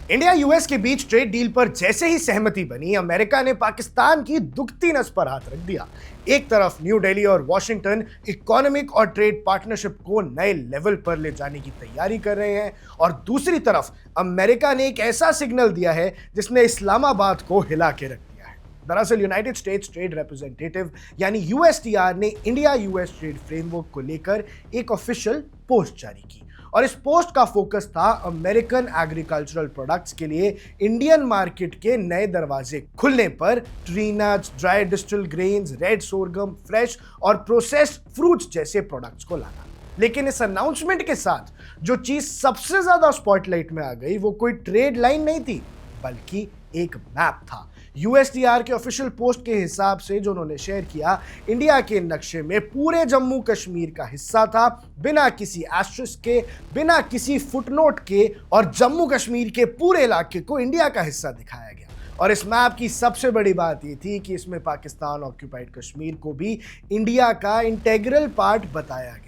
India US के बीच trade deal पर जैसे ही सहमति बनी, अमेरिका ने पाकिस्तान की दुखती नस पर हाथ रख दिया। एक तरफ न्यू दिल्ली और वॉशिंगटन इकोनॉमिक और ट्रेड पार्टनरशिप को नए लेवल पर ले जाने की तैयारी कर रहे हैं और दूसरी तरफ अमेरिका ने एक ऐसा सिग्नल दिया है जिसने इस्लामाबाद को हिला के रख दिया है। दरअसल यूनाइटेड स्टेट्स ट्रेड रिप्रेजेंटेटिव यानी यूएसटीआर ने इंडिया यूएस ट्रेड फ्रेमवर्क को लेकर एक ऑफिशियल पोस्ट जारी की और इस पोस्ट का फोकस था अमेरिकन एग्रीकल्चरल प्रोडक्ट्स के लिए इंडियन मार्केट के नए दरवाजे खुलने पर tree nuts, dry distil grains, red sorghum, fresh और प्रोसेस्ड फ्रूट्स जैसे प्रोडक्ट्स को लाना। लेकिन इस अनाउंसमेंट के साथ जो चीज सबसे ज्यादा स्पॉटलाइट में आ गई वो कोई ट्रेड लाइन नहीं थी बल्कि एक मैप था। यूएसटीआर के ऑफिशियल पोस्ट के हिसाब से जो उन्होंने शेयर किया, इंडिया के नक्शे में पूरे जम्मू कश्मीर का हिस्सा था, बिना किसी एस्टेरिस्क के, बिना किसी फुटनोट के, और जम्मू कश्मीर के पूरे इलाके को इंडिया का हिस्सा दिखाया गया। और इस मैप की सबसे बड़ी बात ये थी कि इसमें पाकिस्तान ऑक्यूपाइड कश्मीर को भी इंडिया का इंटेग्रल पार्ट बताया गया।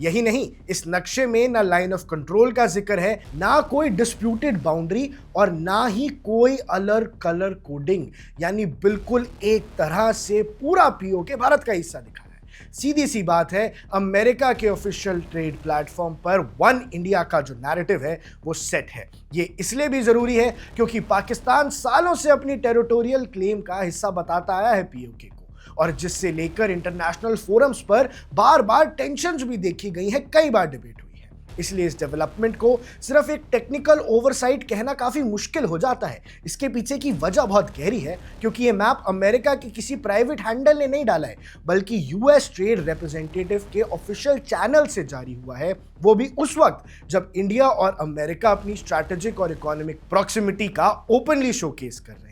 यही नहीं, इस नक्शे में ना लाइन ऑफ कंट्रोल का जिक्र है, ना कोई डिस्प्यूटेड बाउंड्री और ना ही कोई अलग कलर कोडिंग, यानी बिल्कुल एक तरह से पूरा पीओके भारत का हिस्सा दिखा है। सीधी सी बात है, अमेरिका के ऑफिशियल ट्रेड प्लेटफॉर्म पर वन इंडिया का जो नैरेटिव है वो सेट है। ये इसलिए भी जरूरी है क्योंकि पाकिस्तान सालों से अपनी टेरिटोरियल क्लेम का हिस्सा बताता आया है पीओके को, और जिससे लेकर इंटरनेशनल फोरम्स पर बार बार टेंशन्स भी देखी गई हैं, कई बार डिबेट हुई है। इसलिए इस डेवलपमेंट को सिर्फ एक टेक्निकल ओवरसाइट कहना काफी मुश्किल हो जाता है। इसके पीछे की वजह बहुत गहरी है क्योंकि ये मैप अमेरिका के किसी प्राइवेट हैंडल ने नहीं डाला है बल्कि यूएस ट्रेड रिप्रेजेंटेटिव के ऑफिशियल चैनल से जारी हुआ है, वो भी उस वक्त जब इंडिया और अमेरिका अपनी स्ट्रैटेजिक और इकोनॉमिक प्रॉक्सिमिटी का ओपनली शोकेस कर रहे हैं।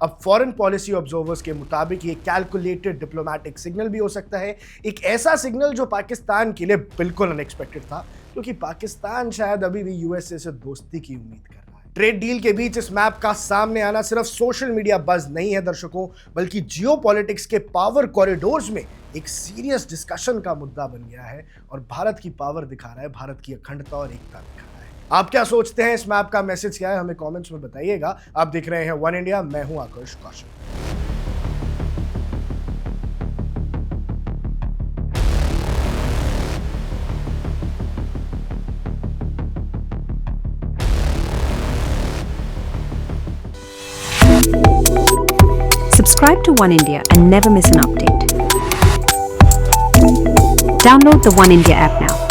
अब फॉरेन पॉलिसी ऑब्जर्वर्स के मुताबिक ये कैलकुलेटेड डिप्लोमैटिक सिग्नल भी हो सकता है, एक ऐसा सिग्नल जो पाकिस्तान के लिए बिल्कुल अनएक्सपेक्टेड था क्योंकि पाकिस्तान शायद अभी भी यूएसए से दोस्ती की उम्मीद कर रहा है। ट्रेड डील के बीच इस मैप का सामने आना सिर्फ सोशल मीडिया बज़ नहीं है दर्शकों, बल्कि जियोपॉलिटिक्स के पावर कॉरिडोर्स में एक सीरियस डिस्कशन का मुद्दा बन गया है और भारत की पावर दिखा रहा है, भारत की अखंडता और एकता दिखा रहा है। आप क्या सोचते हैं, इस मैप का मैसेज क्या है, हमें कमेंट्स में बताइएगा। आप देख रहे हैं वन इंडिया, मैं हूं आकाश कौशल। Subscribe to One India and never miss an update. Download the One India app now.